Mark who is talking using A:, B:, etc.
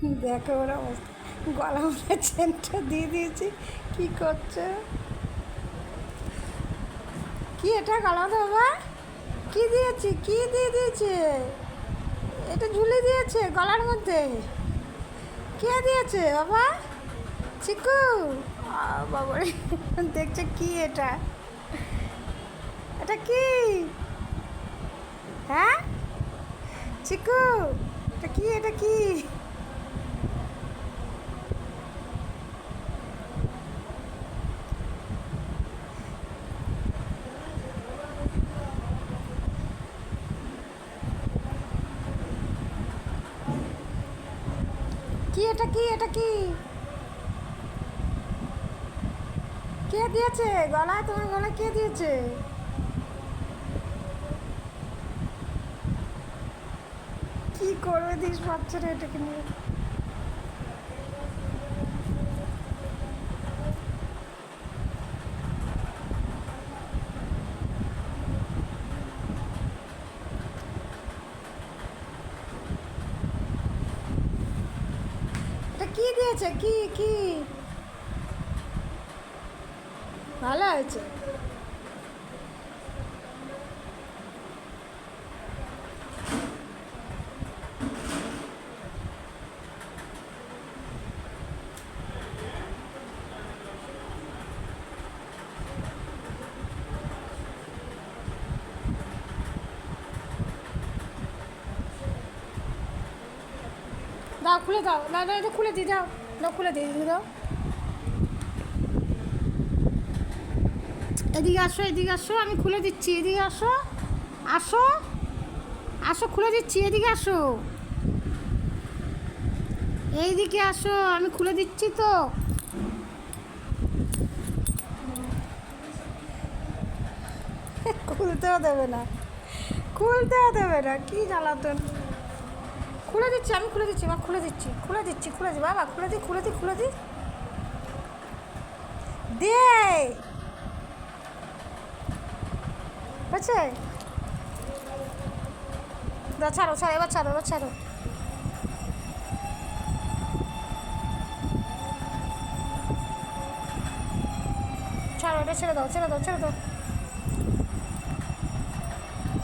A: দেখো ওরা অবস্থা, গলা মধ্যে চেনটা দিয়ে দিয়েছি। কি করছে? কি এটা গলা মধ্যে বাবা? কি দিয়েছি? কি দিয়ে দিয়েছে? এটা ঝুলে দিয়েছে গলার মধ্যে। কে দিয়েছে বাবা? চিকু? বাবারে, দেখছে কি এটা? এটা কি? হ্যাঁ চিকু, এটা কি? এটা কি? কি এটা? কি এটা? কি কে দিয়েছে গলায়? তোমার গলায় কে দিয়েছে? কি করবে দিস বাচ্চারা এটাকে নিয়ে? এটা কি দিয়েছে? কি কি? ভালো হয়েছে। দাও, খুলে দাও। না না, এটা খুলে দিয়ে দাও। দাও, খুলে দিয়ে দাও। এদিকে আসো, এদিকে আসো, আমি খুলে দিচ্ছি। এদিকে আসো, আসো, আসো, খুলে দিচ্ছি। এদিকে আসো, এইদিকে আসো, আমি খুলে দিচ্ছি তো। খুলতেও দেবে না, খুলতেও দেবে না, কি জ্বালাতন। খুলে দিচ্ছি, আমি খুলে দিচ্ছি, মা খুলে দিচ্ছি, খুলে দিচ্ছি, খুলে দি বাবা, খুলে দি, খুলে দি, খুলে দি, দে। বুঝছে? দাও, ছাড়ো, ছাড়ো, এবার ছাড়ো, এবার ছাড়ো। ছাড়ো, এটা ছেড়ে দাও, ছেড়ে দাও, ছেড়ে দাও।